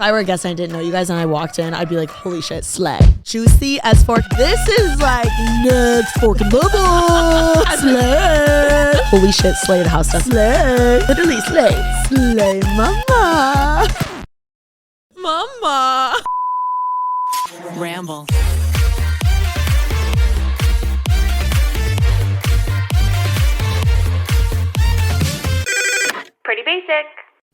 If I were a guest and I didn't know you guys and I walked in, I'd be like, holy shit, slay. Juicy as fork. This is like next fork and bubble. Slay. Holy shit, slay the house down. Slay. Literally slay. Slay mama. Mama. Ramble. Pretty basic.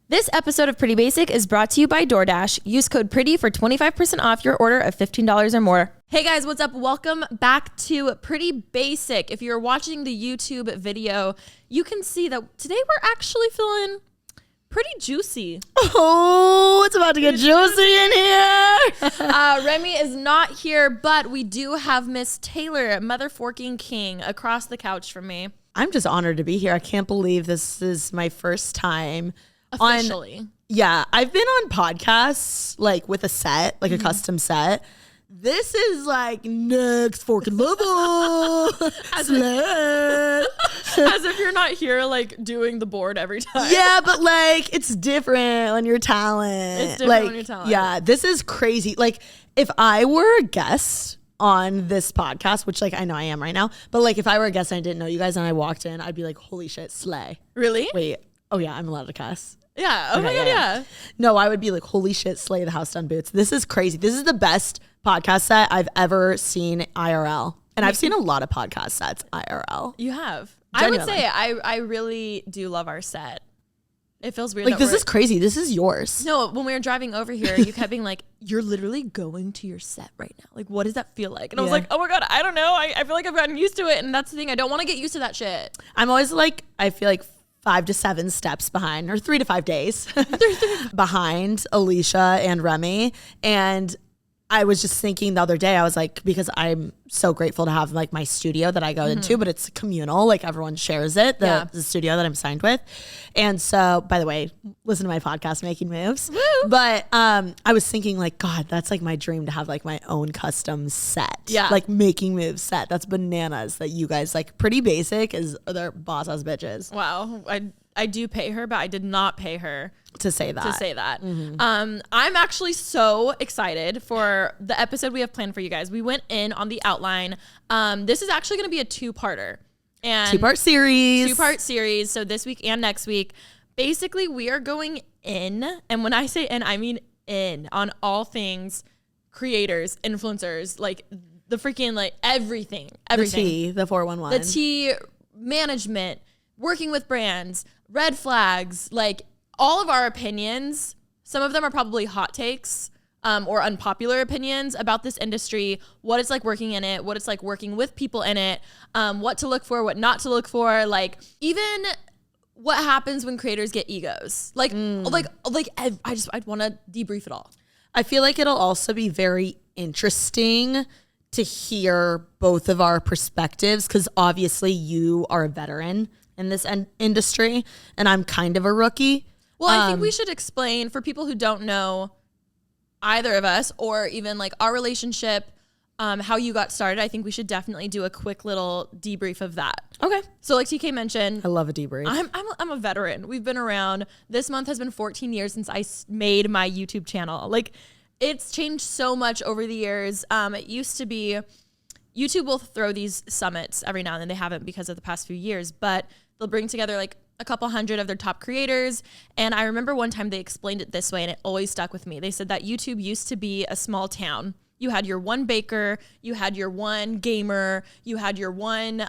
This episode of Pretty Basic is brought to you by DoorDash. Use code PRETTY for 25% off your order of $15 or more. Hey guys, what's up? Welcome back to Pretty Basic. If you're watching the YouTube video, you can see that today we're actually feeling pretty juicy. Oh, it's about to get juicy in here. Remy is not here, but we do have Miss Taylor, motherforking king, across the couch from me. I'm just honored to be here. I can't believe this is my first time. Officially. Yeah, I've been on podcasts like with a set, like a custom set. This is like next fork and level. As if you're not here like doing the board every time. Yeah, but like it's different when you're talent. It's different like, when you're talent. Yeah, this is crazy. Like if I were a guest on this podcast, which like I know I am right now, but like if I were a guest and I didn't know you guys and I walked in, I'd be like, holy shit, slay. Really? Wait. Oh yeah, I'm allowed to cuss. Yeah. Oh Okay, my God, yeah. No, I would be like, holy shit, slay the house down boots. This is crazy. This is the best podcast set I've ever seen IRL. And I've seen a lot of podcast sets IRL. You have. Genuinely. I would say I really do love our set. It feels weird. Like this is crazy. This is yours. No, when we were driving over here, you kept being like, you're literally going to your set right now. Like, what does that feel like? And I was like, oh my God, I don't know. I feel like I've gotten used to it. And that's the thing. I don't want to get used to that shit. I'm always like, I feel like 5 to 7 steps behind, or 3 to 5 days behind Alisha and Remy. And I was just thinking the other day, I was like, because I'm so grateful to have like my studio that I go into, but it's communal, like everyone shares it, the studio that I'm signed with. And so, by the way, listen to my podcast, Making Moves. Woo. But I was thinking like, God, that's like my dream to have like my own custom set. Yeah. Like Making Moves set. That's bananas that you guys like. Pretty Basic is their boss ass bitches. Wow. I do pay her, but I did not pay her To say that. I'm actually so excited for the episode we have planned for you guys. We went in on the outline. This is actually going to be a two-parter. And Two-part series. So this week and next week, basically we are going in. And when I say in, I mean in on all things creators, influencers, like the freaking like everything. The T, the 411. The T, management, working with brands, red flags, like all of our opinions. Some of them are probably hot takes or unpopular opinions about this industry, what it's like working in it, what it's like working with people in it, what to look for, what not to look for, like even what happens when creators get egos. I'd want to debrief it all. I feel like it'll also be very interesting to hear both of our perspectives, because obviously you are a veteran in this industry and I'm kind of a rookie. Well, I think we should explain for people who don't know either of us or even like our relationship, how you got started. I think we should definitely do a quick little debrief of that. Okay. So like TK mentioned, I love a debrief. I'm a veteran. We've been around. This month has been 14 years since I made my YouTube channel. Like it's changed so much over the years. It used to be YouTube will throw these summits every now and then. They haven't because of the past few years, but they'll bring together like a couple hundred of their top creators. And I remember one time they explained it this way and it always stuck with me. They said that YouTube used to be a small town. You had your one baker, you had your one gamer, you had your one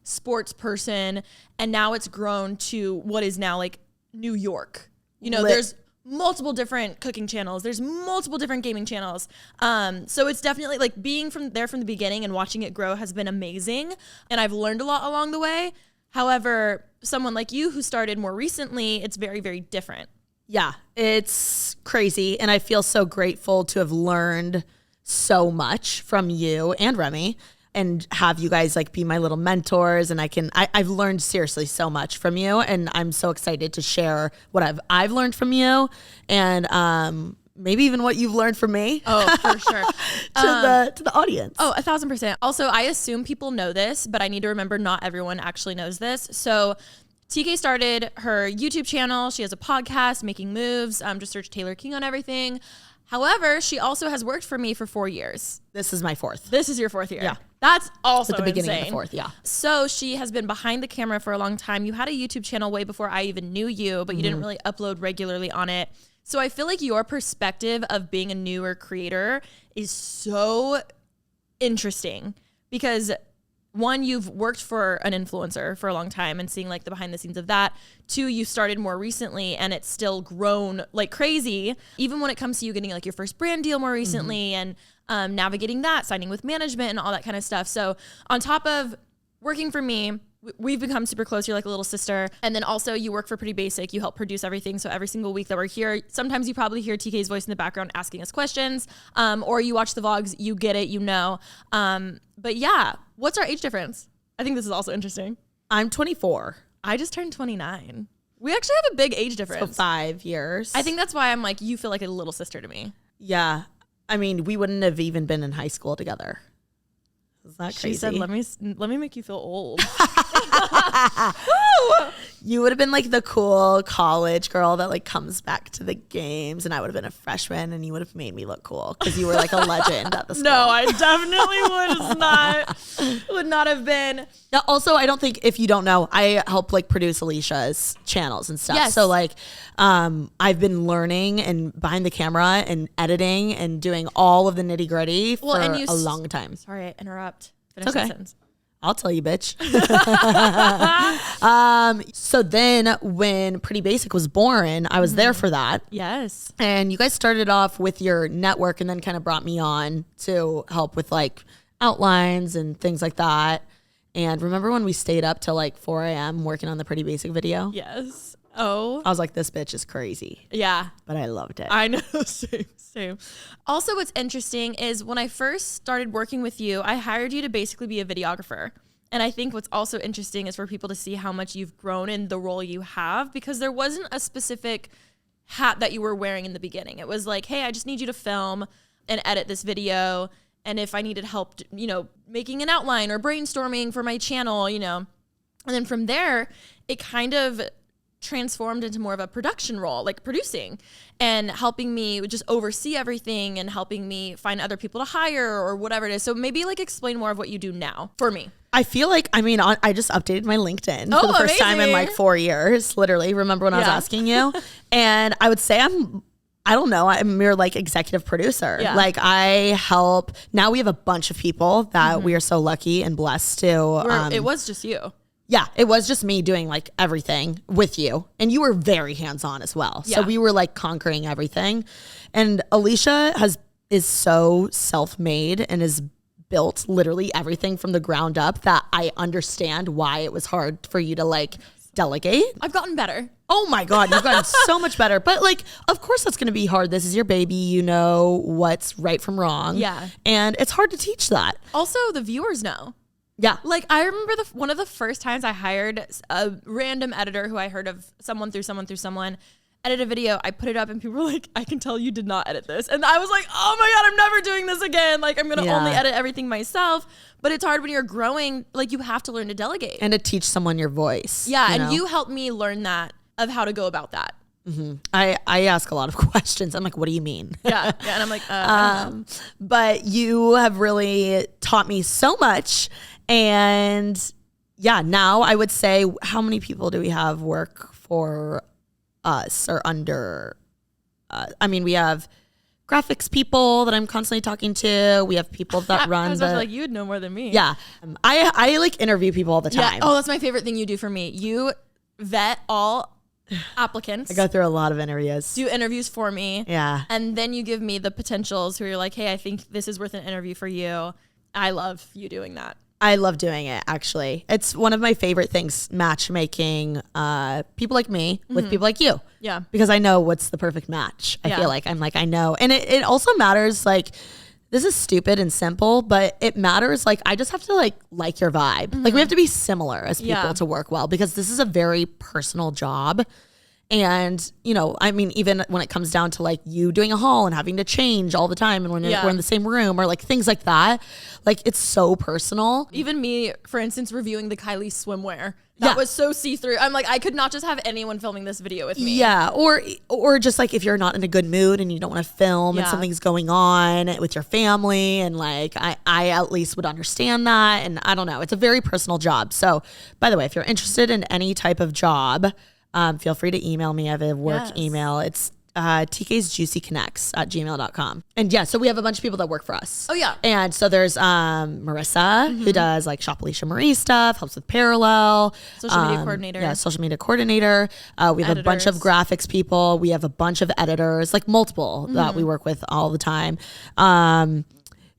sports person, and now it's grown to what is now like New York. You know, there's multiple different cooking channels. There's multiple different gaming channels. So it's definitely like being from the beginning and watching it grow has been amazing. And I've learned a lot along the way. However, someone like you who started more recently, it's very, very different. Yeah, it's crazy. And I feel so grateful to have learned so much from you and Remy and have you guys like be my little mentors. And I've learned seriously so much from you. And I'm so excited to share what I've learned from you. And maybe even what you've learned from me. Oh, for sure. to the audience. Oh, 1,000%. Also, I assume people know this, but I need to remember not everyone actually knows this. So TK started her YouTube channel. She has a podcast, Making Moves. Just search Taylor King on everything. However, she also has worked for me for 4 years. This is my 4th. This is your 4th year. Yeah. That's also at the beginning insane. of the 4th, yeah. So she has been behind the camera for a long time. You had a YouTube channel way before I even knew you, but you didn't really upload regularly on it. So I feel like your perspective of being a newer creator is so interesting because one, you've worked for an influencer for a long time and seeing like the behind the scenes of that. 2, you started more recently and it's still grown like crazy. Even when it comes to you getting like your first brand deal more recently and navigating that, signing with management and all that kind of stuff. So on top of working for me, we've become super close. You're like a little sister. And then also you work for Pretty Basic. You help produce everything. So every single week that we're here, sometimes you probably hear TK's voice in the background asking us questions, or you watch the vlogs, you get it, you know. But yeah, what's our age difference? I think this is also interesting. I'm 24. I just turned 29. We actually have a big age difference. So 5 years. I think that's why I'm like, you feel like a little sister to me. Yeah. I mean, we wouldn't have even been in high school together. Is that crazy? She said, let me make you feel old. You would have been like the cool college girl that like comes back to the games, and I would have been a freshman, and you would have made me look cool because you were like a legend at the school. No, I definitely would not have been. Now, also, I don't think, if you don't know, I help like produce Alicia's channels and stuff. Yes. So like, I've been learning and behind the camera and editing and doing all of the nitty gritty for a long time. Sorry, I interrupt. Finish that sentence. I'll tell you, bitch. So then when Pretty Basic was born, I was there for that. Yes. And you guys started off with your network and then kind of brought me on to help with like outlines and things like that. And remember when we stayed up till like 4 a.m. working on the Pretty Basic video? Yes. Oh. I was like, this bitch is crazy. Yeah. But I loved it. I know. Same. Also, what's interesting is when I first started working with you, I hired you to basically be a videographer. And I think what's also interesting is for people to see how much you've grown in the role you have, because there wasn't a specific hat that you were wearing in the beginning. It was like, hey, I just need you to film and edit this video. And if I needed help, you know, making an outline or brainstorming for my channel, you know, and then from there, it kind of transformed into more of a production role, like producing and helping me just oversee everything and helping me find other people to hire or whatever it is. So maybe like explain more of what you do now for me. I feel like, I mean, I just updated my LinkedIn for the first time in like 4 years, literally. Remember when I was asking you? And I would say I'm your like executive producer. Yeah. Like I help. Now we have a bunch of people that we are so lucky and blessed to. It was just you. Yeah, it was just me doing like everything with you. And you were very hands-on as well. Yeah. So we were like conquering everything. And Alisha is so self-made and has built literally everything from the ground up that I understand why it was hard for you to like delegate. I've gotten better. Oh my God, you've gotten so much better. But like, of course that's going to be hard. This is your baby. You know what's right from wrong. Yeah. And it's hard to teach that. Also, the viewers know. Yeah. Like I remember one of the first times I hired a random editor who I heard of someone through someone, edit a video. I put it up and people were like, I can tell you did not edit this. And I was like, oh my God, I'm never doing this again. Like I'm going to only edit everything myself. But it's hard when you're growing. Like you have to learn to delegate. And to teach someone your voice. Yeah. And you helped me learn that, of how to go about that. Mm-hmm. I ask a lot of questions. I'm like, what do you mean? Yeah. And I'm like, I don't know. But you have really taught me so much. And yeah, now I would say, how many people do we have work for us or under? I mean, we have graphics people that I'm constantly talking to. We have people that run. I was like, you would know more than me. Yeah. I like interview people all the time. Yeah. Oh, that's my favorite thing you do for me. You vet all applicants. I go through a lot of interviews. Do interviews for me. Yeah. And then you give me the potentials who you're like, hey, I think this is worth an interview for you. I love you doing that. I love doing it, actually. It's one of my favorite things, matchmaking people like me with people like you. Yeah. Because I know what's the perfect match. I feel like I know. And it also matters, like, this is stupid and simple, but it matters. Like, I just have to like your vibe. Like, we have to be similar as people to work well, because this is a very personal job. And, you know, I mean, even when it comes down to like you doing a haul and having to change all the time and when we're in the same room or like things like that, like it's so personal. Even me, for instance, reviewing the Kylie swimwear. that was so see-through. I'm like, I could not just have anyone filming this video with me. Yeah. Or just like if you're not in a good mood and you don't want to film and something's going on with your family, and like I at least would understand that. And I don't know. It's a very personal job. So by the way, if you're interested in any type of job, feel free to email me. I have a work email. It's tksjuicyconnects@gmail.com. And yeah, so we have a bunch of people that work for us. Oh yeah. And so there's Marissa, who does like Shop Alisha Marie stuff, helps with Parallel. Social media coordinator. Yeah, social media coordinator. We have a bunch of graphics people. We have a bunch of editors, like multiple that we work with all the time.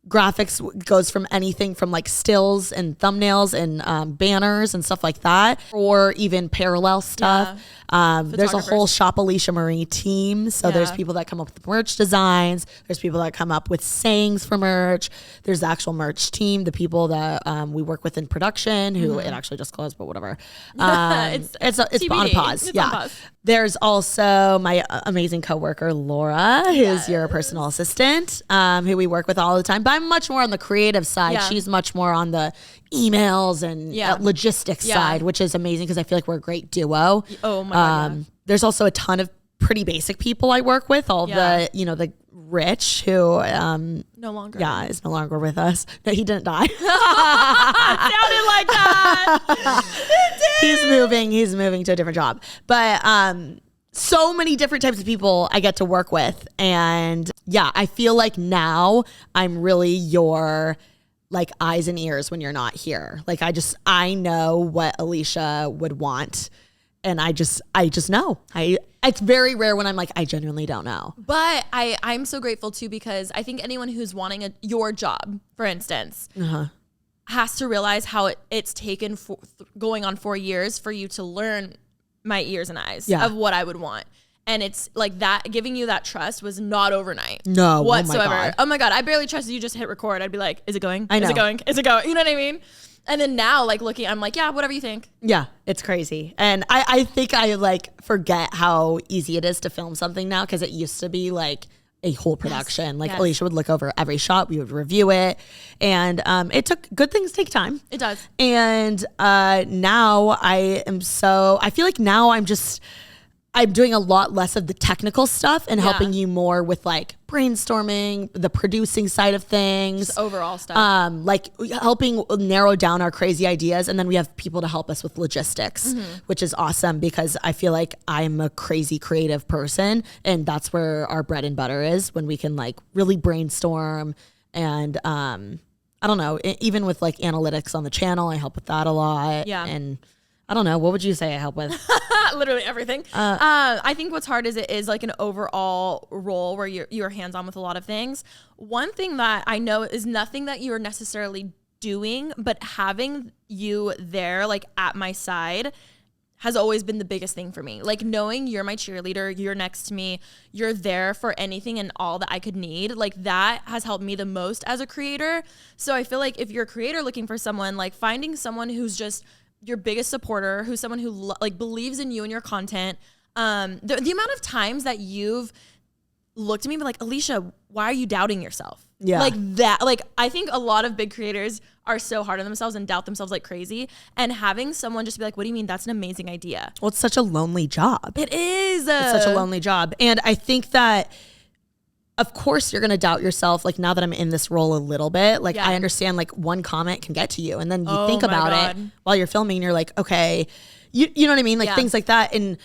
Graphics goes from anything from like stills and thumbnails and banners and stuff like that, or even Parallel stuff. There's a whole Shop Alisha Marie team. So there's people that come up with merch designs. There's people that come up with sayings for merch. There's the actual merch team, the people that we work with in production, who it actually just closed, but whatever. It's on pause. It's on pause. There's also my amazing coworker, Laura, who's your personal assistant, who we work with all the time. But I'm much more on the creative side. She's much more on the emails and logistics side, which is amazing because I feel like we're a great duo. Oh my God. There's also a ton of pretty basic people I work with. All the, the Rich, who no longer is no longer with us. No, he didn't die. It sounded like that. It did. He's moving to a different job. But so many different types of people I get to work with. And yeah, I feel like now I'm really your like eyes and ears when you're not here. Like I know what Alisha would want. And I just know. It's very rare when I'm like, I genuinely don't know. But I'm so grateful too, because I think anyone who's wanting your job, for instance, has to realize how it's taken going on 4 years for you to learn my ears and eyes of what I would want. And it's like that, giving you that trust was not overnight. No, whatsoever. Oh my God. I barely trusted you just hit record. I'd be like, is it going? I know. Is it going? Is it going? You know what I mean? And then now, like looking, I'm like, yeah, whatever you think. Yeah, it's crazy. And I think I like forget how easy it is to film something now, because it used to be like a whole production. Alisha would look over every shot, we would review it, and good things take time. It does. And now I feel like now I'm doing a lot less of the technical stuff and helping you more with like brainstorming, the producing side of things, just overall stuff. like helping narrow down our crazy ideas. And then we have people to help us with logistics, which is awesome, because I feel like I'm a crazy creative person, and that's where our bread and butter is, when we can like really brainstorm. And I don't know, even with like analytics on the channel, I help with that a lot. Yeah. And I don't know, what would you say I help with? Literally everything. I think what's hard is it is like an overall role where you're hands-on with a lot of things. One thing that I know is nothing that you're necessarily doing, but having you there like at my side has always been the biggest thing for me. Like knowing you're my cheerleader, you're next to me, you're there for anything and all that I could need. Like that has helped me the most as a creator. So I feel like if you're a creator looking for someone, like finding someone who's just your biggest supporter, who's someone who like believes in you and your content. The amount of times that you've looked at me and been like, Alisha, why are you doubting yourself? Yeah. Like that. Like I think a lot of big creators are so hard on themselves and doubt themselves like crazy. And having someone just be like, what do you mean? That's an amazing idea. Well, it's such a lonely job. It is. It's such a lonely job. And I think that, of course, you're going to doubt yourself. Like now that I'm in this role a little bit, like I understand like one comment can get to you, and then you think about it while you're filming and you're like, okay, you know what I mean? Like things like that. And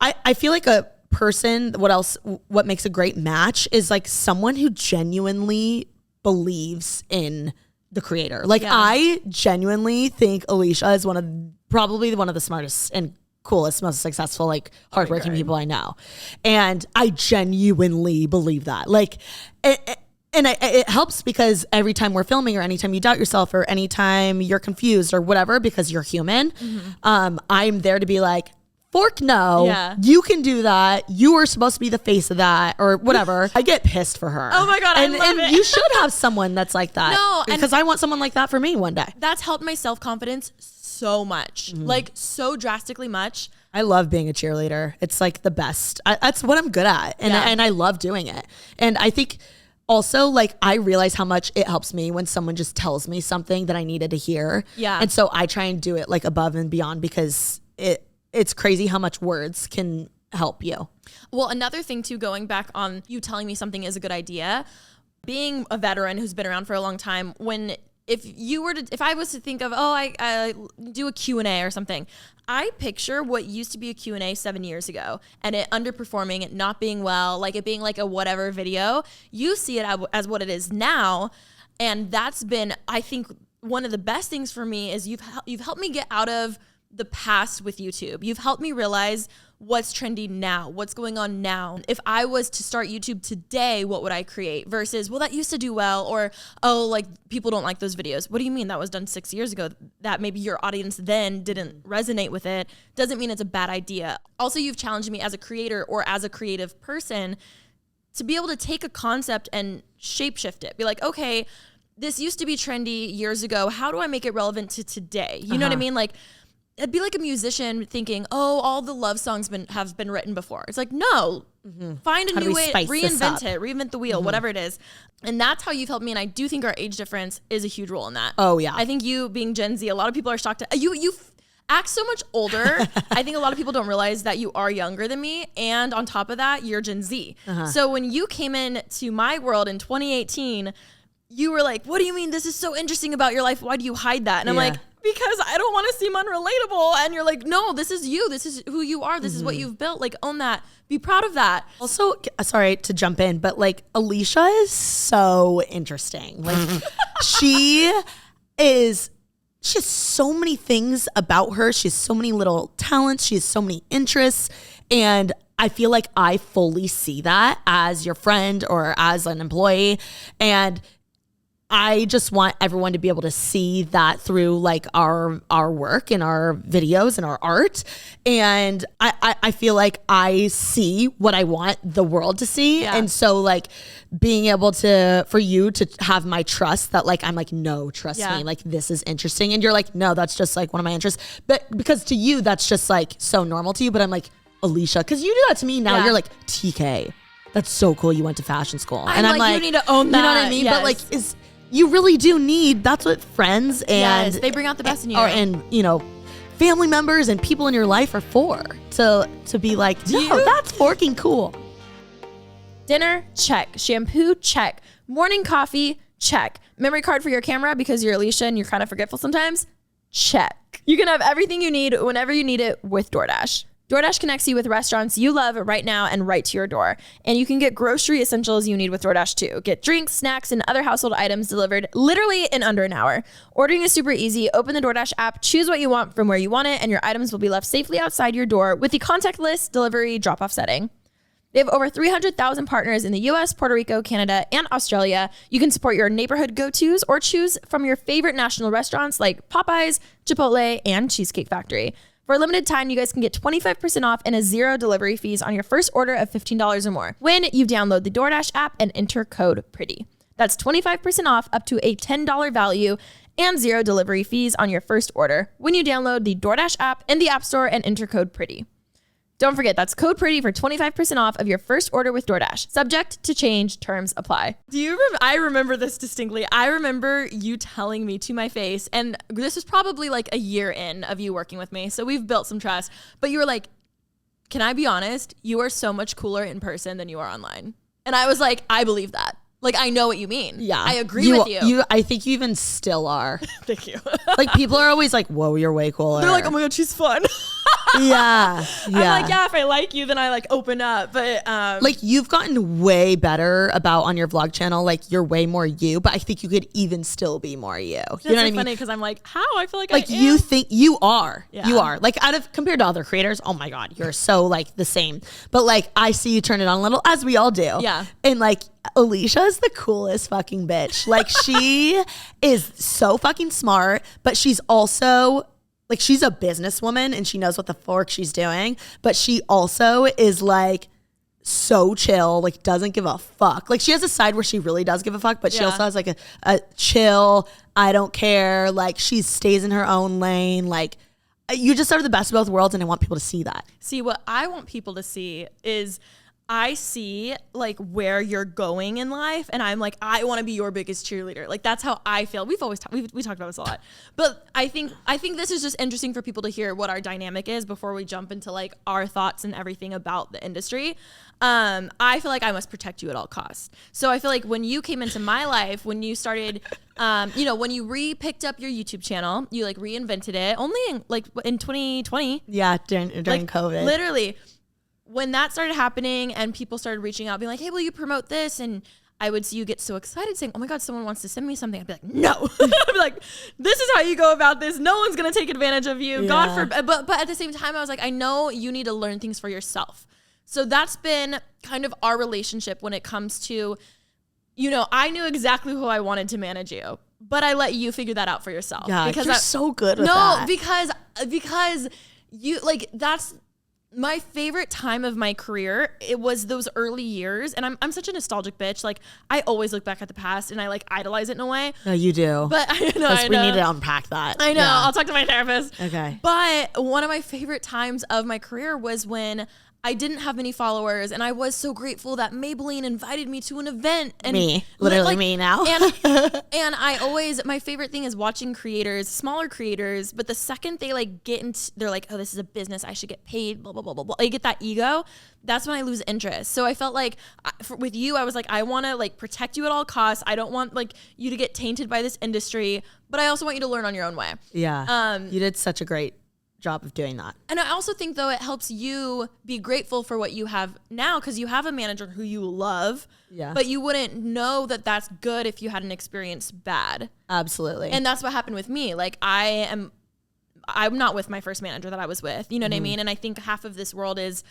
I feel like a person, what makes a great match is like someone who genuinely believes in the creator. Like I genuinely think Alisha is probably one of the smartest and coolest, most successful, like hardworking people I know. And I genuinely believe that. Like, it helps because every time we're filming, or anytime you doubt yourself, or anytime you're confused or whatever, because you're human, I'm there to be like, fork no, you can do that. You are supposed to be the face of that, or whatever. I get pissed for her. Oh my God, I love it. You should have someone that's like that. No, because I want someone like that for me one day. That's helped my self-confidence so much, like so drastically much. I love being a cheerleader. It's like the best. That's what I'm good at. And I love doing it. And I think also, like, I realize how much it helps me when someone just tells me something that I needed to hear. Yeah. And so I try and do it like above and beyond because it's crazy how much words can help you. Well, another thing too, going back on you telling me something is a good idea, being a veteran who's been around for a long time, if I was to think of, I do a Q&A or something, I picture what used to be a Q&A 7 years ago and it underperforming, it not being well, like it being like a whatever video. You see it as what it is now. And that's been, I think, one of the best things for me is you've helped me get out of the past with YouTube. You've helped me realize what's trendy now, what's going on now. If I was to start YouTube today, what would I create versus, well, that used to do well, or, oh, like people don't like those videos. What do you mean? That was done 6 years ago. That maybe your audience then didn't resonate with it. Doesn't mean it's a bad idea. Also, you've challenged me as a creator or as a creative person to be able to take a concept and shapeshift it. Be like, okay, this used to be trendy years ago. How do I make it relevant to today? You know what I mean? Like, it'd be like a musician thinking, oh, all the love songs have been written before. It's like, no, find a new way, reinvent the wheel, whatever it is. And that's how you've helped me. And I do think our age difference is a huge role in that. Oh, yeah. I think you being Gen Z, a lot of people are shocked. You act so much older. I think a lot of people don't realize that you are younger than me. And on top of that, you're Gen Z. So when you came into my world in 2018, you were like, what do you mean? This is so interesting about your life. Why do you hide that? And I'm like, because I don't want to seem unrelatable. And you're like, no, this is you. This is who you are. This is what you've built. Like, own that. Be proud of that. Also, sorry to jump in, but like Alisha is so interesting. Like she has so many things about her. She has so many little talents. She has so many interests. And I feel like I fully see that as your friend or as an employee. And I just want everyone to be able to see that through like our work and our videos and our art. And I feel like I see what I want the world to see. Yeah. And so like being able for you to have my trust that like, I'm like, no, trust me, like this is interesting. And you're like, no, that's just like one of my interests. But because to you, that's just like so normal to you. But I'm like, Alisha, because you do that to me now. You're like, TK, that's so cool. You went to fashion school. And I'm like, you need to own that. You know what I mean? Yes. But like, you really do need, that's what friends and they bring out the best in you. And you know, family members and people in your life are for, to be like, that's fucking cool. Dinner, check. Shampoo, check. Morning coffee, check. Memory card for your camera because you're Alisha and you're kind of forgetful sometimes, check. You can have everything you need whenever you need it with DoorDash. DoorDash connects you with restaurants you love right now and right to your door. And you can get grocery essentials you need with DoorDash too. Get drinks, snacks, and other household items delivered literally in under an hour. Ordering is super easy. Open the DoorDash app, choose what you want from where you want it, and your items will be left safely outside your door with the contactless delivery drop-off setting. They have over 300,000 partners in the US, Puerto Rico, Canada, and Australia. You can support your neighborhood go-tos or choose from your favorite national restaurants like Popeyes, Chipotle, and Cheesecake Factory. For a limited time, you guys can get 25% off and a zero delivery fees on your first order of $15 or more when you download the DoorDash app and enter code PRETTY. That's 25% off up to a $10 value and zero delivery fees on your first order when you download the DoorDash app in the App Store and enter code PRETTY. Don't forget, that's code PRETTY for 25% off of your first order with DoorDash. Subject to change, terms apply. I remember this distinctly. I remember you telling me to my face, and this was probably like a year in of you working with me, so we've built some trust, but you were like, can I be honest? You are so much cooler in person than you are online. And I was like, I believe that. Like, I know what you mean. Yeah. I agree with you. I think you even still are. Thank you. Like, people are always like, whoa, you're way cooler. They're like, oh my God, she's fun. Yeah. I'm like, yeah, if I like you, then I like open up. But like, you've gotten way better about on your vlog channel. Like, you're way more you, but I think you could even still be more you. That's you know what I mean? Funny because I'm like, how? I feel like I am. You think you are. Yeah. You are. Like, compared to other creators, oh my God, you're so like the same. But like, I see you turn it on a little, as we all do. Yeah. And like, Alisha is the coolest fucking bitch. Like, she is so fucking smart, but she's also like, she's a businesswoman and she knows what the fork she's doing, but she also is like so chill, like doesn't give a fuck. Like, she has a side where she really does give a fuck, but she also has like a chill, I don't care, like she stays in her own lane. Like, you just are the best of both worlds, and I want people to see that. See, what I want people to see is I see like where you're going in life, and I'm like, I want to be your biggest cheerleader. Like that's how I feel. We've always we talked about this a lot, but I think this is just interesting for people to hear what our dynamic is before we jump into like our thoughts and everything about the industry. I feel like I must protect you at all costs. So I feel like when you came into my life, when you started, when you picked up your YouTube channel, you like reinvented it only in 2020. Yeah, during COVID. Literally. When that started happening and people started reaching out being like, hey, will you promote this? And I would see you get so excited saying, oh my God, someone wants to send me something. I'd be like, no. I'd be like, this is how you go about this. No one's going to take advantage of you. Yeah. God forbid. But at the same time, I was like, I know you need to learn things for yourself. So that's been kind of our relationship when it comes to, I knew exactly who I wanted to manage you, but I let you figure that out for yourself. Yeah, because you're so good with that. No, because you like, that's my favorite time of my career. It was those early years, and I'm such a nostalgic bitch. Like I always look back at the past and I like idolize it in a way. No, you do. But I know we need to unpack that. I know. Yeah. I'll talk to my therapist. Okay. But one of my favorite times of my career was when I didn't have many followers, and I was so grateful that Maybelline invited me to an event. And literally me now. And I always, my favorite thing is watching creators, smaller creators, but the second they like get into, they're like, oh, this is a business, I should get paid, blah, blah, blah, blah, blah. I get that ego. That's when I lose interest. So I felt like with you, I was like, I want to like protect you at all costs. I don't want like you to get tainted by this industry, but I also want you to learn on your own way. Yeah. You did such a great job of doing that. And I also think though it helps you be grateful for what you have now, because you have a manager who you love, but you wouldn't know that that's good if you hadn't experienced bad. Absolutely. And that's what happened with me. Like I'm not with my first manager that I was with, you know what I mean? And I think half of this world is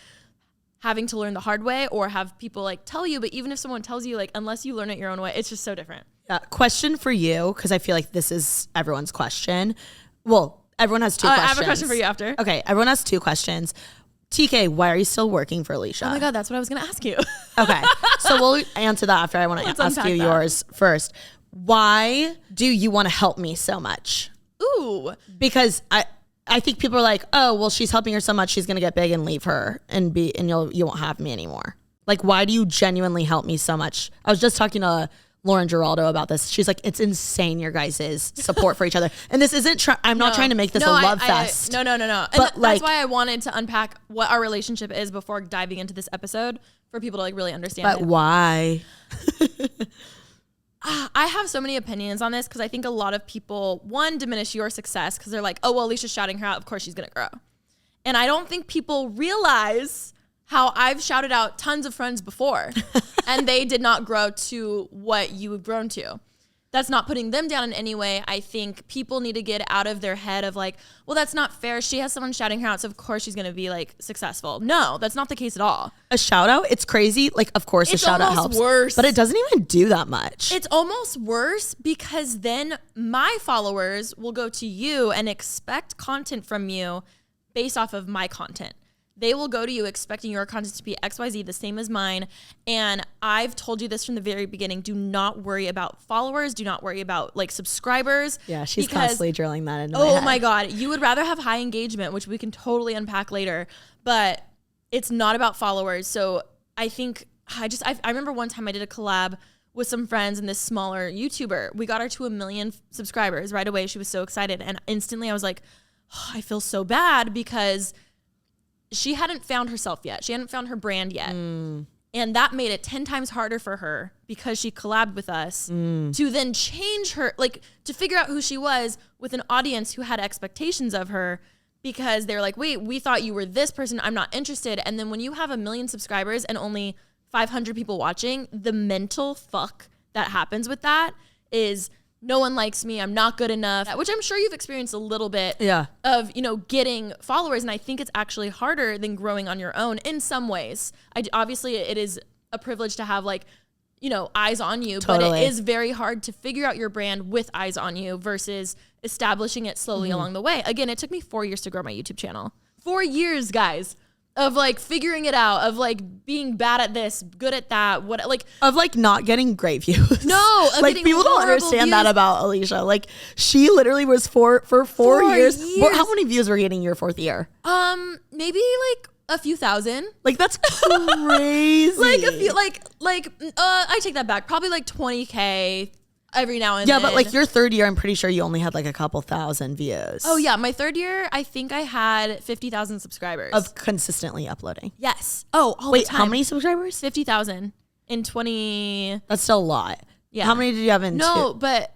having to learn the hard way or have people like tell you, but even if someone tells you, like, unless you learn it your own way, it's just so different. Question for you, because I feel like this is everyone's question. Well, everyone has two questions. I have a question for you after. Okay, everyone has two questions. TK, why are you still working for Alisha? Oh my God, that's what I was going to ask you. Okay, so we'll answer that after. I want to ask you yours first. Why do you want to help me so much? Ooh. Because I think people are like, oh, well, she's helping her so much, she's going to get big and leave her and you won't have me anymore. Like, why do you genuinely help me so much? I was just talking to Lauren Giraldo about this. She's like, it's insane, your guys' support for each other. And this isn't, I'm not trying to make this a love fest. No. And that's why I wanted to unpack what our relationship is before diving into this episode for people to like really understand it. But why? I have so many opinions on this because I think a lot of people, one, diminish your success because they're like, oh, well, Alicia's shouting her out. Of course she's going to grow. And I don't think people realize how I've shouted out tons of friends before and they did not grow to what you have grown to. That's not putting them down in any way. I think people need to get out of their head of like, well, that's not fair. She has someone shouting her out, so of course she's going to be like successful. No, that's not the case at all. A shout out, it's crazy. Like, of course, a shout out helps. Worse. But it doesn't even do that much. It's almost worse because then my followers will go to you and expect content from you based off of my content. They will go to you expecting your content to be XYZ, the same as mine. And I've told you this from the very beginning. Do not worry about followers. Do not worry about like subscribers. Yeah, she's constantly drilling that into my head. Oh my God. You would rather have high engagement, which we can totally unpack later. But it's not about followers. So I think I remember one time I did a collab with some friends and this smaller YouTuber. We got her to 1 million subscribers right away. She was so excited. And instantly I was like, oh, I feel so bad because she hadn't found herself yet. She hadn't found her brand yet. And that made it 10 times harder for her because she collabed with us to then change her, like to figure out who she was with an audience who had expectations of her because they're like, wait, we thought you were this person. I'm not interested. And then when you have 1 million subscribers and only 500 people watching, the mental fuck that happens with that is no one likes me, I'm not good enough, which I'm sure you've experienced a little bit of, getting followers. And I think it's actually harder than growing on your own in some ways. Obviously, it is a privilege to have like, eyes on you, but it is very hard to figure out your brand with eyes on you versus establishing it slowly along the way. Again, it took me 4 years to grow my YouTube channel. 4 years, guys. Of like figuring it out, of like being bad at this, good at that, of like not getting great views. No, like people don't understand that about Alisha. Like she literally was for 4 years. How many views were you getting your 4th year? Maybe like A few thousand. Like that's crazy. Like a few, I take that back. Probably like 20K every now and then. Yeah, but like your third year, I'm pretty sure you only had like a couple thousand views. Oh yeah, my third year, I think I had 50,000 subscribers of consistently uploading. Yes. Oh, all Wait, the time. how many subscribers? 50,000 in 20. That's still a lot. Yeah. How many did you have in? No, but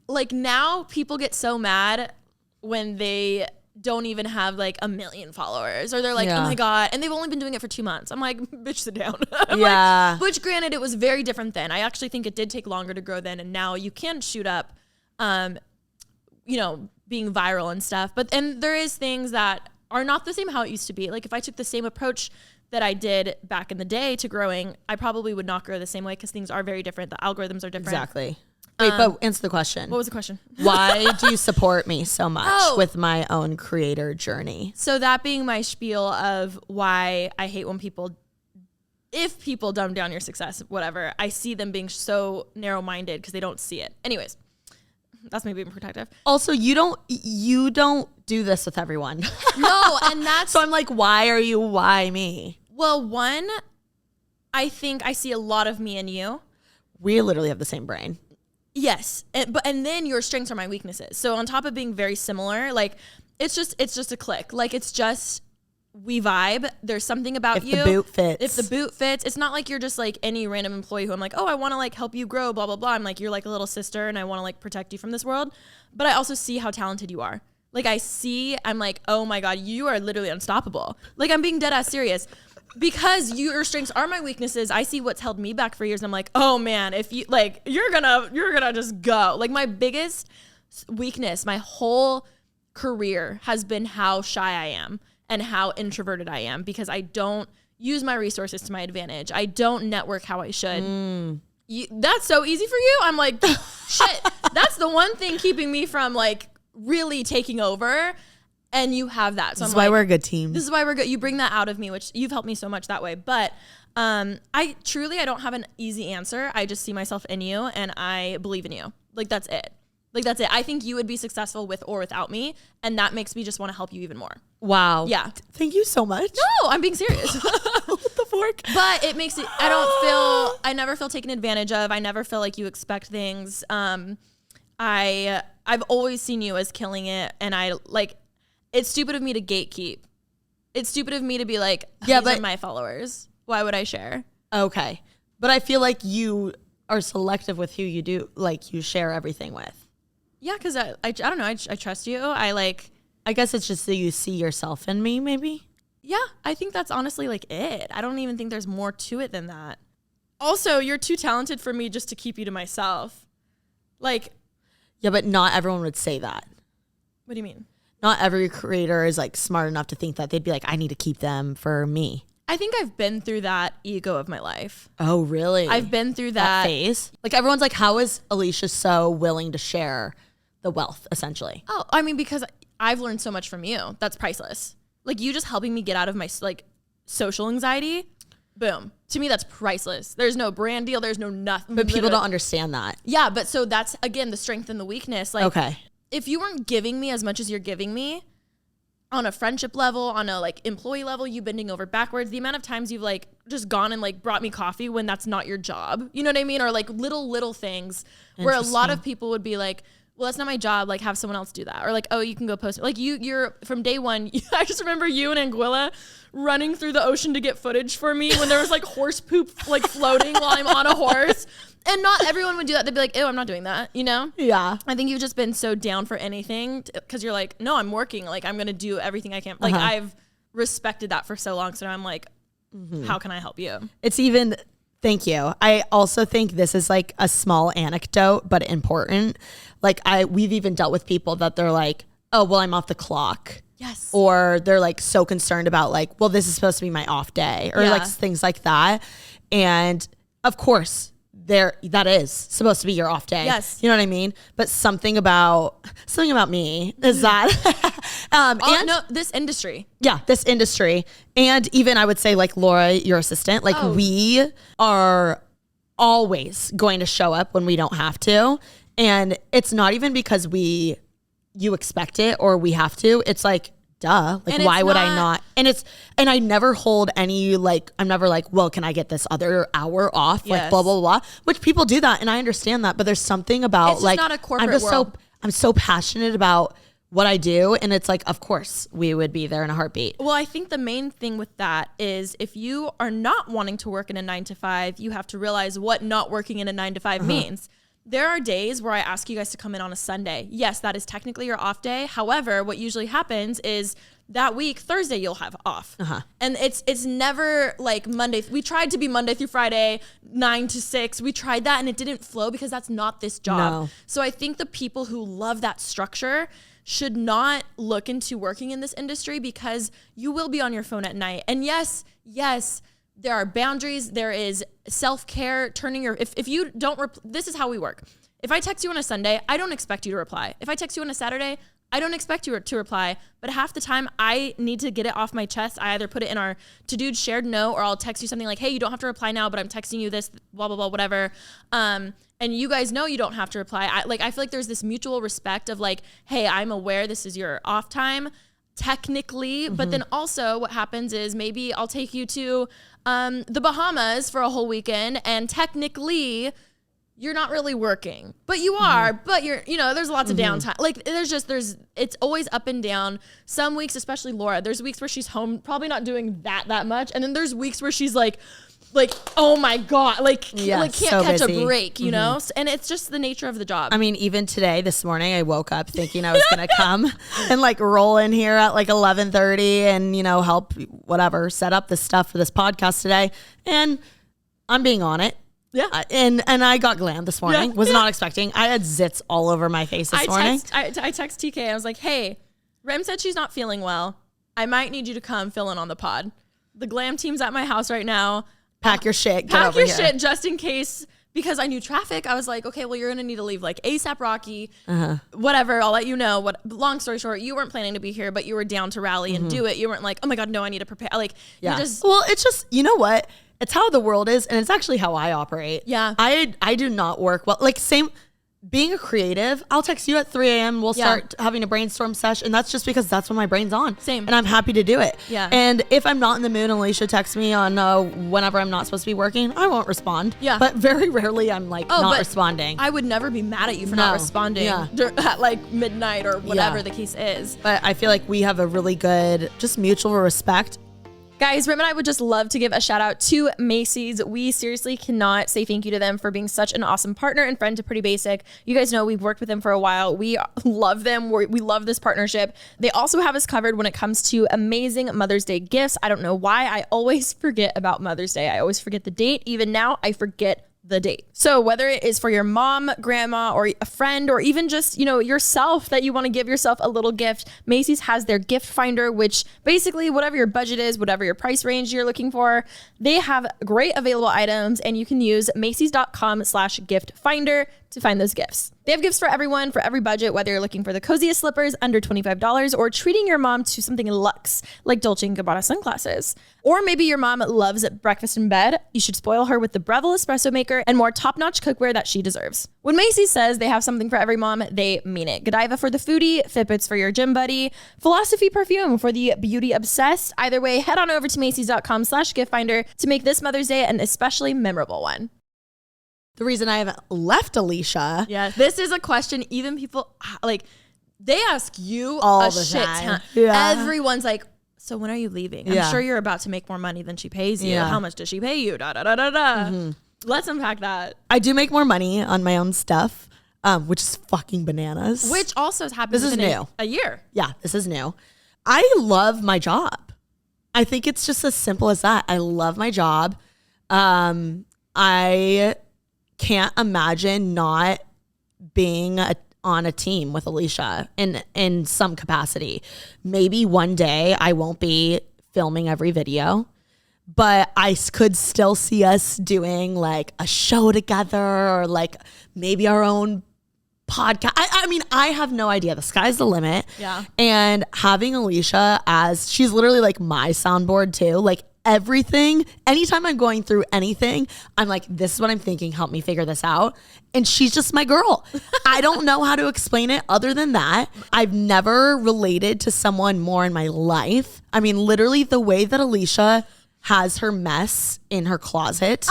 like now people get so mad when they don't even have like 1 million followers, or they're like, oh my God, and they've only been doing it for 2 months. I'm like, bitch, sit down. Like, which granted, it was very different then. I actually think it did take longer to grow then, and now you can shoot up, you know, being viral and stuff. And there is things that are not the same how it used to be. Like if I took the same approach that I did back in the day to growing, I probably would not grow the same way because things are very different. The algorithms are different. Exactly. Wait, but answer the question. What was the question? Why do you support me so much with my own creator journey? So that being my spiel of why I hate when if people dumb down your success, whatever, I see them being so narrow-minded because they don't see it. Anyways, that's me being protective. Also, you don't do this with everyone. No, and that's... So I'm like, why me? Well, one, I think I see a lot of me in you. We literally have the same brain. Yes, and then your strengths are my weaknesses. So on top of being very similar, like it's just a click. Like it's just we vibe. There's something about you. If the boot fits. If the boot fits, it's not like you're just like any random employee who I'm like, oh, I want to like help you grow, blah blah blah. I'm like, you're like a little sister, and I want to like protect you from this world. But I also see how talented you are. Like I'm like, oh my God, you are literally unstoppable. Like I'm being dead ass serious. Because your strengths are my weaknesses, I see what's held me back for years. And I'm like, oh man, if you like, you're gonna just go. Like my biggest weakness, my whole career has been how shy I am and how introverted I am because I don't use my resources to my advantage. I don't network how I should. That's so easy for you. I'm like, shit. That's the one thing keeping me from like really taking over. And you have that. So this is why we're a good team. This is why we're good. You bring that out of me, which you've helped me so much that way. But I don't have an easy answer. I just see myself in you and I believe in you. Like, that's it. I think you would be successful with or without me. And that makes me just want to help you even more. Wow. Yeah. Thank you so much. No, I'm being serious. What the fork? But it makes it, I never feel taken advantage of. I never feel like you expect things. I've always seen you as killing it. And it's stupid of me to gatekeep. It's stupid of me to be like, these are my followers. Why would I share? Okay. But I feel like you are selective with who you do, like you share everything with. Yeah, because I don't know. I trust you. I guess it's just that you see yourself in me, maybe? Yeah, I think that's honestly like it. I don't even think there's more to it than that. Also, you're too talented for me just to keep you to myself. Like. Yeah, but not everyone would say that. What do you mean? Not every creator is like smart enough to think that they'd be like, I need to keep them for me. I think I've been through that ego of my life. Oh, really? I've been through that phase. Like everyone's like, how is Alisha so willing to share the wealth essentially? Oh, I mean, because I've learned so much from you. That's priceless. Like you just helping me get out of my like social anxiety. Boom. To me, that's priceless. There's no brand deal. There's no nothing. But people don't understand that. Yeah. But so that's again, the strength and the weakness. Like, okay. If you weren't giving me as much as you're giving me on a friendship level, on a like employee level, you bending over backwards, the amount of times you've like just gone and like brought me coffee when that's not your job, you know what I mean? Or like little things where a lot of people would be like, well, that's not my job. Like have someone else do that. Or like, oh, you can go post it. Like you're from day one. I just remember you and Anguilla running through the ocean to get footage for me when there was like horse poop, like floating while I'm on a horse. And not everyone would do that. They'd be like, ew, I'm not doing that, you know? Yeah. I think you've just been so down for anything because you're like, no, I'm working. Like, I'm going to do everything I can. Like, I've respected that for so long. So now I'm like, how can I help you? It's even, thank you. I also think this is like a small anecdote, but important. Like, we've even dealt with people that they're like, oh, well, I'm off the clock. Yes. Or they're like so concerned about like, well, this is supposed to be my off day or like things like that. And of course, that is supposed to be your off day. Yes. You know what I mean? But something about me is that this industry. Yeah, this industry. And even I would say like Laura, your assistant, like we are always going to show up when we don't have to. And it's not even because you expect it or we have to. It's like duh. Like, And why it's would I not- not? And I never hold any, like, I'm never like, well, can I get this other hour off? Like, Yes. blah, blah, blah. Which people do that. And I understand that. But there's something about It's just like, not a corporate world. I'm so passionate about what I do. And it's like, of course we would be there in a heartbeat. Well, I think the main thing with that is if you are not wanting to work in a 9 to 5, you have to realize what not working in a 9 to 5 means. There are days where I ask you guys to come in on a Sunday. Yes, that is technically your off day. However, what usually happens is that week, Thursday, you'll have off. And it's never like Monday. We tried to be Monday through Friday, 9 to 6. We tried that and it didn't flow because that's not this job. No. So I think the people who love that structure should not look into working in this industry because you will be on your phone at night. And yes, there are boundaries. There is self-care, turning your, if you don't, this is how we work. If I text you on a Sunday, I don't expect you to reply. If I text you on a Saturday, I don't expect you to reply, but half the time I need to get it off my chest. I either put it in our to-do shared note or I'll text you something like, hey, you don't have to reply now, but I'm texting you this, blah, blah, blah, whatever. And you guys know you don't have to reply. I feel like there's this mutual respect of like, hey, I'm aware this is your off time technically, but then also what happens is maybe I'll take you to the Bahamas for a whole weekend and technically you're not really working, but you are, but you're, there's lots of downtime. Like it's always up and down. Some weeks, especially Laura, there's weeks where she's home, probably not doing that much. And then there's weeks where she's like, oh my God, can't so catch busy. a break, you know? And it's just the nature of the job. I mean, even today, this morning, I woke up thinking I was going to come and like roll in here at like 11:30 and, help whatever, set up this stuff for this podcast today. And I'm being on it. Yeah. And I got glam this morning. Was not expecting. I had zits all over my face this morning. I text TK. I was like, hey, Rem said she's not feeling well. I might need you to come fill in on the pod. The glam team's at my house right now. Pack your shit. Pack your shit just in case, because I knew traffic. I was like, okay, well, you're going to need to leave like ASAP Rocky, whatever. I'll let you know. Long story short, you weren't planning to be here, but you were down to rally and do it. You weren't like, oh my God, no, I need to prepare. Like, well, it's just, you know what? It's how the world is. And it's actually how I operate. Yeah. I do not work well. Like being a creative, I'll text you at 3 a.m. We'll start having a brainstorm session. And that's just because that's when my brain's on. Same. And I'm happy to do it. Yeah. And if I'm not in the mood and Alisha texts me on whenever I'm not supposed to be working, I won't respond. Yeah. But very rarely I'm like not responding. I would never be mad at you for not responding at like midnight or whatever the case is. But I feel like we have a really good, just mutual respect. Guys, Rem and I would just love to give a shout out to Macy's. We seriously cannot say thank you to them for being such an awesome partner and friend to Pretty Basic. You guys know we've worked with them for a while. We love them. We love this partnership. They also have us covered when it comes to amazing Mother's Day gifts. I don't know why. I always forget about Mother's Day. I always forget the date. Even now, I forget the date. So whether it is for your mom, grandma, or a friend, or even just, yourself that you want to give yourself a little gift, Macy's has their gift finder, which basically whatever your budget is, whatever your price range you're looking for, they have great available items and you can use Macys.com/gift finder to find those gifts. They have gifts for everyone, for every budget, whether you're looking for the coziest slippers under $25 or treating your mom to something luxe like Dolce & Gabbana sunglasses. Or maybe your mom loves breakfast in bed. You should spoil her with the Breville espresso maker and more top-notch cookware that she deserves. When Macy's says they have something for every mom, they mean it. Godiva for the foodie, Fitbits for your gym buddy, Philosophy perfume for the beauty obsessed. Either way, head on over to Macys.com/gift finder to make this Mother's Day an especially memorable one. The reason I haven't left Alisha. Yeah, this is a question even people they ask you all a the shit time. ton. Yeah. Everyone's like, so when are you leaving? I'm sure you're about to make more money than she pays you. Yeah. How much does she pay you? Da da da da da. Let's unpack that. I do make more money on my own stuff, which is fucking bananas. Which also happens This is within new. a year. Yeah, this is new. I love my job. I think it's just as simple as that. I love my job. I can't imagine not being on a team with Alisha in some capacity. Maybe one day I won't be filming every video, but I could still see us doing like a show together or like maybe our own podcast. I mean, I have no idea. The sky's the limit. Yeah. And having Alisha she's literally like my soundboard too. Like everything. Anytime I'm going through anything, I'm like, this is what I'm thinking. Help me figure this out. And she's just my girl. I don't know how to explain it other than that. I've never related to someone more in my life. I mean, literally the way that Alisha has her mess in her closet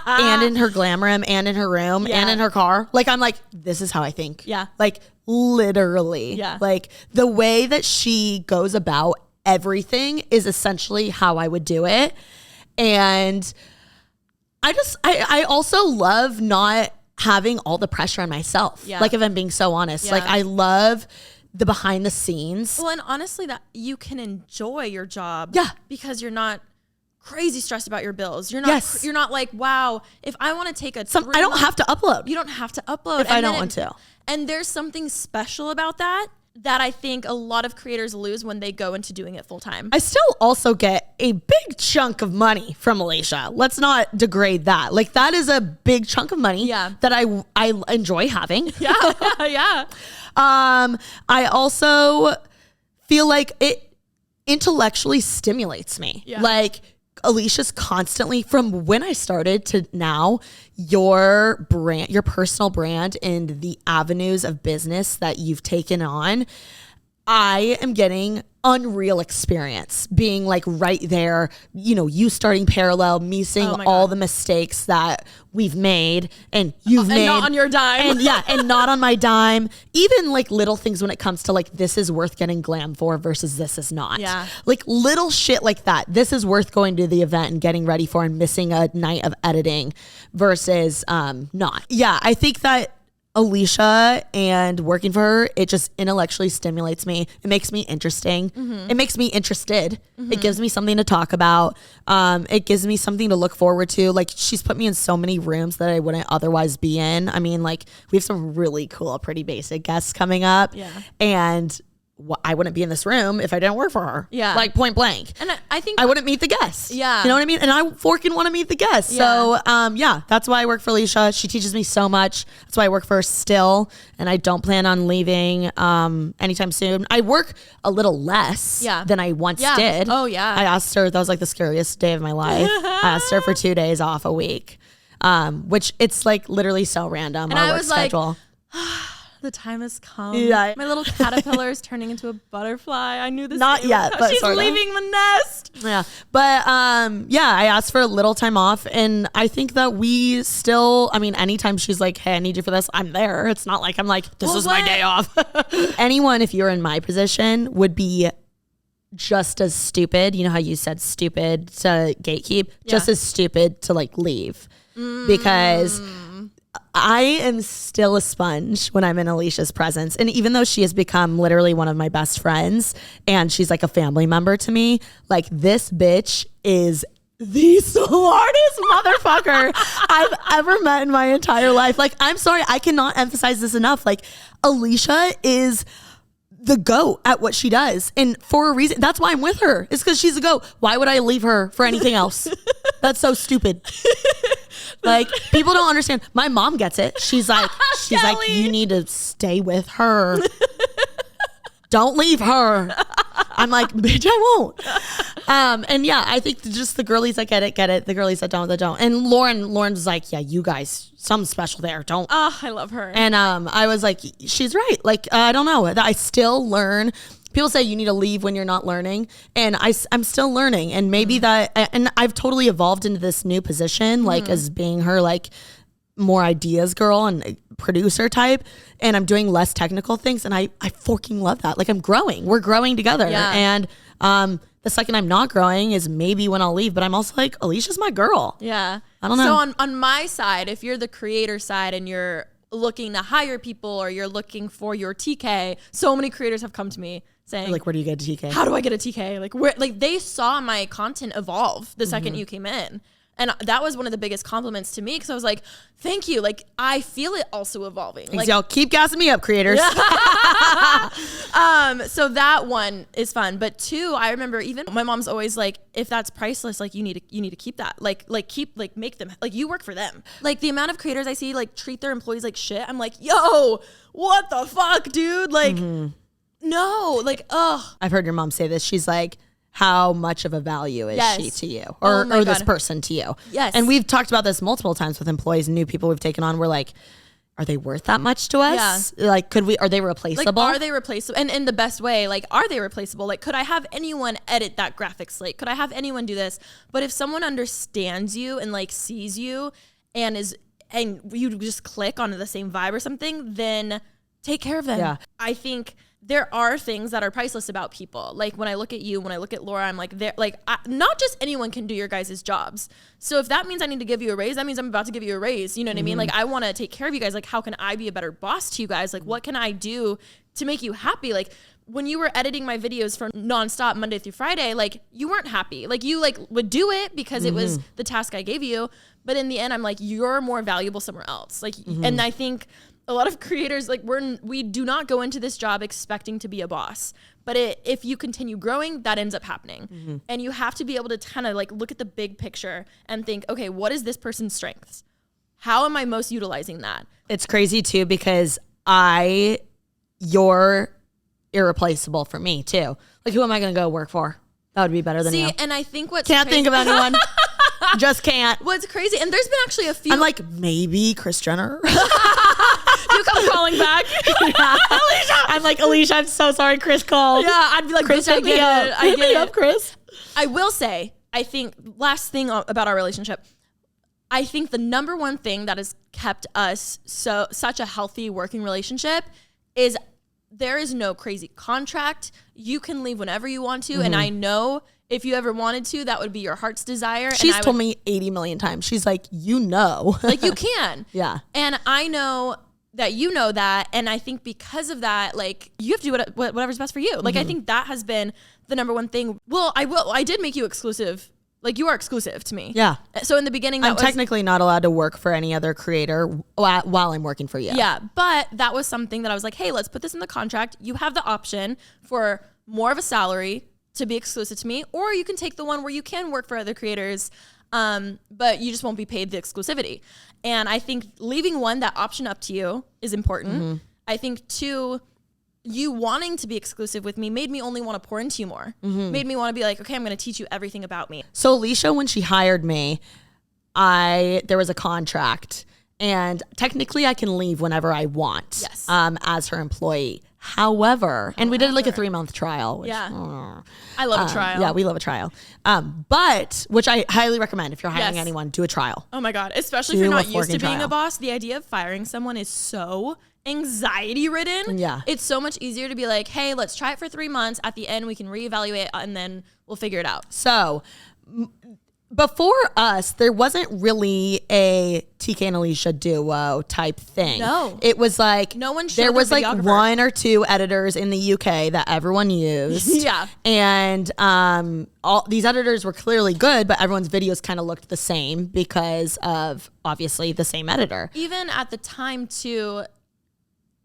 and in her glam room and in her room and in her car. Like, I'm like, this is how I think. Yeah. Like, literally. Yeah. Like, the way that she goes about everything is essentially how I would do it. And I also love not having all the pressure on myself. Yeah. Like, if I'm being so honest, like, I love the behind the scenes. Well, and honestly, that you can enjoy your job. Yeah. Because you're not crazy stressed about your bills. You're not you're not like, wow, if I want to take a I don't have to upload. You don't have to upload if I don't want to. And there's something special about that I think a lot of creators lose when they go into doing it full time. I still also get a big chunk of money from Alisha. Let's not degrade that. Like, that is a big chunk of money that I enjoy having. Yeah. Yeah. I also feel like it intellectually stimulates me. Yeah. Like, Alicia's constantly, from when I started to now, your brand, your personal brand and the avenues of business that you've taken on, I am getting unreal experience being like right there, you know, you starting parallel, me seeing all the mistakes that we've made and you've made. And not on your dime. And and not on my dime. Even like little things when it comes to like, this is worth getting glam for versus this is not. Yeah. Like little shit like that. This is worth going to the event and getting ready for and missing a night of editing versus not. Yeah, I think that Alisha and working for her, it just intellectually stimulates me. It makes me interesting. Mm-hmm. It makes me interested. Mm-hmm. It gives me something to talk about. It gives me something to look forward to. Like, she's put me in so many rooms that I wouldn't otherwise be in. I mean, like, we have some really cool, pretty basic guests coming up. Yeah. And I wouldn't be in this room if I didn't work for her. Yeah. Like, point blank. And I think I wouldn't meet the guests. Yeah. You know what I mean? And I forking want to meet the guests. Yeah. So, yeah, that's why I work for Alisha. She teaches me so much. That's why I work for her still. And I don't plan on leaving anytime soon. I work a little less than I once did. Oh, yeah. I asked her, that was like the scariest day of my life. I asked her for 2 days off a week, which it's like literally so random. And our I work was schedule. like, the time has come. Yeah. My little caterpillar is turning into a butterfly. I knew this. Not yet, but she's sorta. leaving the nest. Yeah. But yeah, I asked for a little time off, and I think that we still, I mean, anytime she's like, hey, I need you for this, I'm there. It's not like I'm like, this is my day off. Anyone, if you're in my position, would be just as stupid. You know how you said stupid to gatekeep? Just as stupid to like leave. Because I am still a sponge when I'm in Alicia's presence. And even though she has become literally one of my best friends and she's like a family member to me, like, this bitch is the smartest motherfucker I've ever met in my entire life. Like, I'm sorry, I cannot emphasize this enough. Like, Alisha is the GOAT at what she does. And for a reason, that's why I'm with her. It's because she's a GOAT. Why would I leave her for anything else? That's so stupid. Like, people don't understand. My mom gets it. She's like, you need to stay with her. Don't leave her. I'm like, bitch, I won't. And yeah, I think just the girlies that get it. The girlies that don't. And Lauren's like, yeah, you guys, something special there. Don't. Oh, I love her. And I was like, she's right. Like, I don't know. I still learn. People say you need to leave when you're not learning. And I'm still learning. And maybe and I've totally evolved into this new position, like as being her, like, more ideas girl and producer type. And I'm doing less technical things. And I fucking love that. Like, I'm growing. We're growing together. Yeah. And the second I'm not growing is maybe when I'll leave. But I'm also like, Alicia's my girl. Yeah. I don't know. So on my side, if you're the creator side and you're looking to hire people or you're looking for your TK, so many creators have come to me saying, like, where do you get a TK? How do I get a TK? Like, where, like, they saw my content evolve the second you came in. And that was one of the biggest compliments to me, because I was like, thank you. Like, I feel it also evolving. Like, y'all keep gassing me up, creators. So that one is fun. But two, I remember even my mom's always like, if that's priceless, like, you need to keep that. Like make them, like, you work for them. Like, the amount of creators I see like treat their employees like shit. I'm like, yo, what the fuck, dude? Like, no, like, ugh. I've heard your mom say this. She's like, how much of a value is she to you or this person to you? Yes. And we've talked about this multiple times with employees and new people we've taken on. We're like, are they worth that much to us? Yeah. Like, are they replaceable? Like, are they replaceable? And in the best way, like, are they replaceable? Like, could I have anyone edit that graphic slate? Could I have anyone do this? But if someone understands you and like sees you and you just click onto the same vibe or something, then take care of them. Yeah. I think there are things that are priceless about people. Like when I look at you, when I look at Laura, I'm like, not just anyone can do your guys' jobs. So if that means I need to give you a raise, that means I'm about to give you a raise. You know what I mean? Like I want to take care of you guys. Like how can I be a better boss to you guys? Like what can I do to make you happy? Like when you were editing my videos for nonstop Monday through Friday, like you weren't happy. Like you like would do it because it was the task I gave you. But in the end, I'm like, you're more valuable somewhere else. Like, and I think a lot of creators, like we do not go into this job expecting to be a boss, but if you continue growing, that ends up happening. And you have to be able to kind of like look at the big picture and think, okay, what is this person's strengths? How am I most utilizing that? It's crazy too, because you're irreplaceable for me too. Like who am I going to go work for? That would be better than you. And I think Can't think of anyone. Just can't. What's crazy, and there's been actually a few. I'm like, maybe Kris Jenner. You come calling back. Yeah. Alisha. I'm like, Alisha, I'm so sorry Kris called. Yeah, I'd be like, Kris, I get it. I get it. Up, Kris. I will say, I think, last thing about our relationship, I think the number one thing that has kept us such a healthy working relationship is there is no crazy contract. You can leave whenever you want to. And I know if you ever wanted to, that would be your heart's desire. She's told me 80 million times. She's like, like you can. Yeah. And I know that you know that. And I think because of that, like you have to do whatever's best for you. Like I think that has been the number one thing. Well, I did make you exclusive. Like you are exclusive to me. Yeah. So in the beginning, I'm technically not allowed to work for any other creator while I'm working for you. Yeah. But that was something that I was like, hey, let's put this in the contract. You have the option for more of a salary to be exclusive to me, or you can take the one where you can work for other creators, but you just won't be paid the exclusivity. And I think leaving that option up to you is important. I think two, you wanting to be exclusive with me made me only want to pour into you more. Made me want to be like, okay, I'm going to teach you everything about me. So Alisha, when she hired me, there was a contract, and technically I can leave whenever I want. Yes. As her employee. However, and we did like a 3-month trial. Which, I love a trial. Yeah, we love a trial. But which I highly recommend if you're hiring anyone, do a trial. Oh my God. Especially if you're not used to being a boss. The idea of firing someone is so anxiety ridden. Yeah. It's so much easier to be like, hey, let's try it for 3 months. At the end, we can reevaluate and then we'll figure it out. So before us, there wasn't really a TK and Alisha duo type thing. No. It was like, no one there was like 1 or 2 editors in the UK that everyone used. Yeah. And all these editors were clearly good, but everyone's videos kind of looked the same because of obviously the same editor. Even at the time too,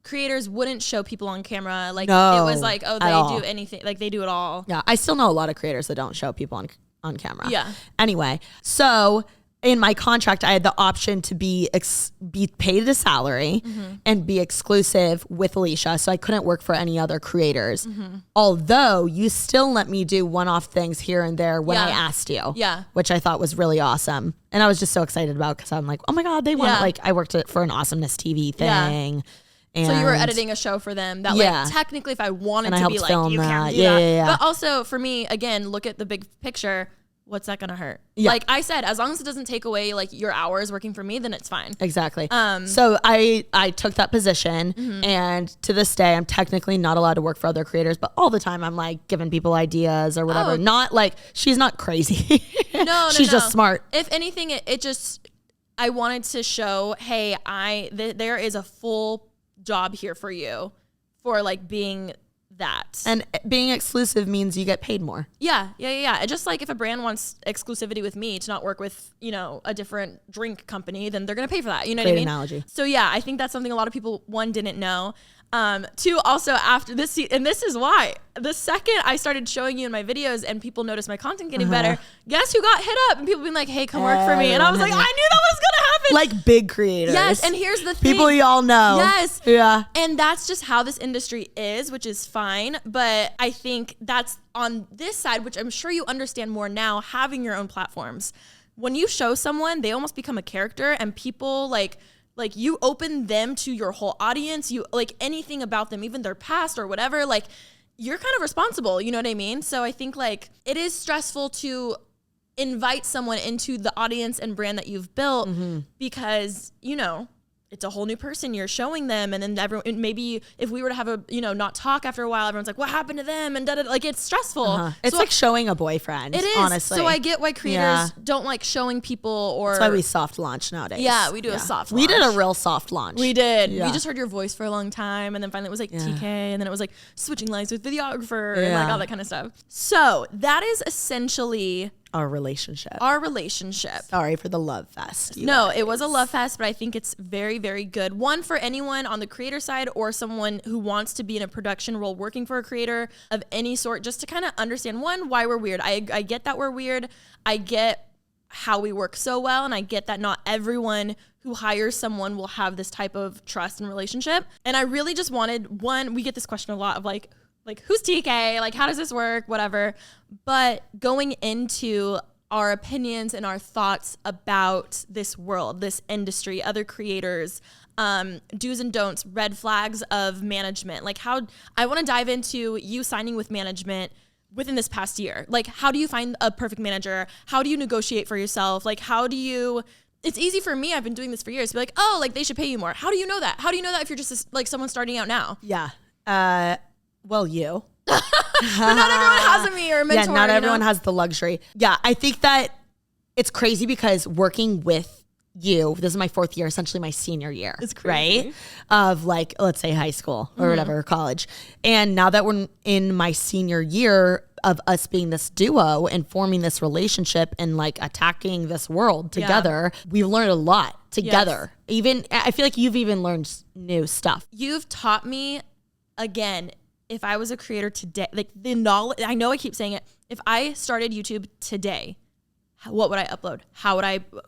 creators wouldn't show people on camera. Like No, it was like, oh, they do anything. Like they do it all. Yeah. I still know a lot of creators that don't show people on camera. Yeah. Anyway, so in my contract, I had the option to be paid a salary and be exclusive with Alisha. So I couldn't work for any other creators. Although you still let me do one-off things here and there when I asked you. Yeah. Which I thought was really awesome. And I was just so excited about because I'm like, oh my God, they want it. Like I worked for an Awesomeness TV thing. Yeah. And so you were editing a show for them that like technically if I wanted to be like, you can't do that. Yeah. But also for me, again, look at the big picture. What's that going to hurt? Yeah. Like I said, as long as it doesn't take away like your hours working for me, then it's fine. Exactly. So I took that position and to this day, I'm technically not allowed to work for other creators, but all the time I'm like giving people ideas or whatever. Not like, she's not crazy. No, she's just smart. If anything, it just, I wanted to show, hey, there is a full job here for you for like being that. And being exclusive means you get paid more. Yeah. Just like if a brand wants exclusivity with me to not work with, a different drink company, then they're going to pay for that. You know what I mean? Analogy. So yeah, I think that's something a lot of people, one, didn't know. Two, also after this, and this is why the second I started showing you in my videos and people noticed my content getting better, guess who got hit up and people being like, hey, come work for me. And I was like, I knew that was going to happen. Like big creators. Yes, and here's the thing. People y'all know. Yes. Yeah. And that's just how this industry is, which is fine. But I think that's on this side, which I'm sure you understand more now, having your own platforms. When you show someone, they almost become a character, and people like you open them to your whole audience. You like anything about them, even their past or whatever, like you're kind of responsible. You know what I mean? So I think like it is stressful to invite someone into the audience and brand that you've built because, you know, it's a whole new person you're showing them. And then everyone, maybe if we were to have a, you know, not talk after a while, everyone's like, what happened to them? And like, it's stressful. It's like showing a boyfriend. It is. Honestly. So I get why creators don't like showing people or. That's why we soft launch nowadays. Yeah, we do a soft launch. We did a real soft launch. We did. Yeah. We just heard your voice for a long time. And then finally it was like TK. And then it was like switching lives with videographer and like all that kind of stuff. So that is essentially our relationship. Sorry for the love fest. No, it was a love fest, but I think it's very, very good. One, for anyone on the creator side or someone who wants to be in a production role working for a creator of any sort, just to kind of understand, one, why we're weird. I get that we're weird. I get how we work so well, and I get that not everyone who hires someone will have this type of trust and relationship. And I really just wanted, one, we get this question a lot of like, who's TK? Like, how does this work? Whatever. But going into our opinions and our thoughts about this world, this industry, other creators, do's and don'ts, red flags of management. Like how I want to dive into you signing with management within this past year. Like, how do you find a perfect manager? How do you negotiate for yourself? Like, it's easy for me. I've been doing this for years to be like, oh, like they should pay you more. How do you know that? How do you know that if you're just like someone starting out now? Yeah. Well, you. But not everyone has a me or a mentor. Yeah, not everyone has the luxury. Yeah, I think that it's crazy because working with you, this is my 4th year, essentially my senior year. It's crazy. Right? Of like, let's say high school or whatever, college. And now that we're in my senior year of us being this duo and forming this relationship and like attacking this world together, we've learned a lot together. Yes. Even, I feel like you've even learned new stuff. You've taught me, again, if I was a creator today, like the knowledge, I know I keep saying it. If I started YouTube today, what would I upload?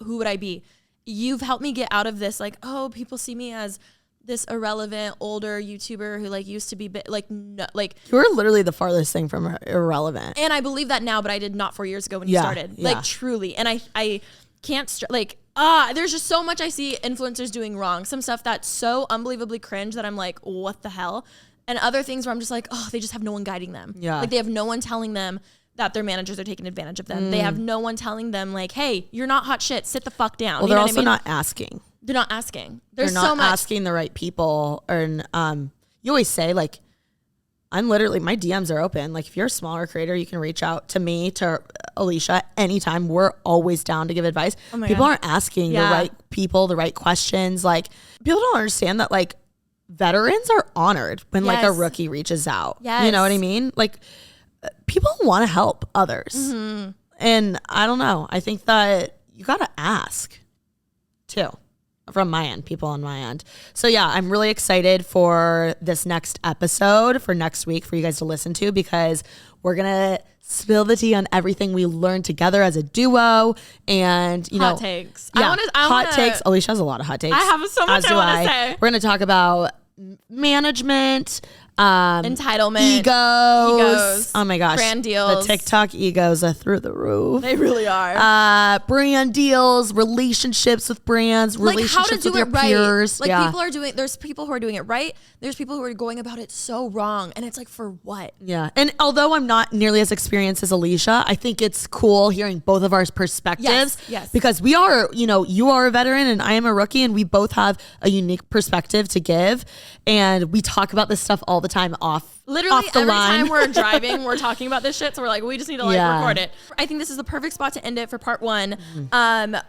Who would I be? You've helped me get out of this, like, oh, people see me as this irrelevant older YouTuber who like used to be like, no, like you were literally the farthest thing from irrelevant. And I believe that now, but I did not 4 years ago when you started, like truly. And I can't there's just so much I see influencers doing wrong. Some stuff that's so unbelievably cringe that I'm like, what the hell? And other things where I'm just like, oh, they just have no one guiding them. Yeah. Like they have no one telling them that their managers are taking advantage of them. They have no one telling them like, hey, you're not hot shit. Sit the fuck down. Well, they're also not asking. They're not asking. They're not asking the right people. And you always say like, I'm literally, my DMs are open. Like if you're a smaller creator, you can reach out to me, to Alisha anytime. We're always down to give advice. Oh people aren't asking the right people, the right questions. Like people don't understand that like, veterans are honored when like a rookie reaches out. Yes. You know what I mean? Like people want to help others. And I don't know. I think that you got to ask too from my end, people on my end. So yeah, I'm really excited for this next episode for next week for you guys to listen to because we're going to spill the tea on everything we learned together as a duo and, you know. Hot takes. Yeah, hot takes. Alisha has a lot of hot takes. I have so much I want to say. We're going to talk about management, entitlement, egos. Oh my gosh. Brand deals. The TikTok egos are through the roof. They really are. Brand deals, relationships with brands, like relationships with your peers. Like there's people who are doing it right. There's people who are going about it so wrong. And it's like, for what? Yeah. And although I'm not nearly as experienced as Alisha, I think it's cool hearing both of our perspectives. Yes. Because we are, you know, you are a veteran and I am a rookie and we both have a unique perspective to give. And we talk about this stuff all the time Literally off the every line. time we're driving, we're talking about this shit. So we're like, we just need to record it. I think this is the perfect spot to end it for part 1.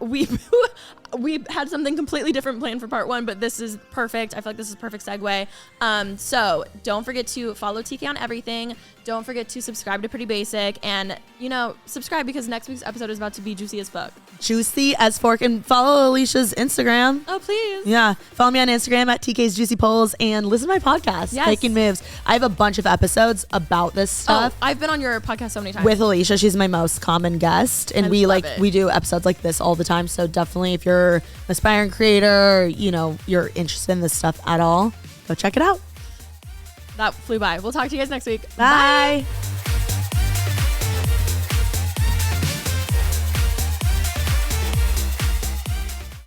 We had something completely different planned for part 1, but this is perfect. I feel like this is a perfect segue. So don't forget to follow TK on everything. Don't forget to subscribe to Pretty Basic and, you know, subscribe because next week's episode is about to be juicy as fuck. Juicy as fork. And follow Alicia's Instagram. Oh, please. Yeah. Follow me on Instagram at TK's Juicy Polls and listen to my podcast, Making Moves. I have a bunch bunch of episodes about this stuff. I've been on your podcast so many times. With Alisha, she's my most common guest, and we do episodes like this all the time. So definitely, if you're an aspiring creator, you're interested in this stuff at all, go check it out. That flew by. We'll talk to you guys next week. Bye.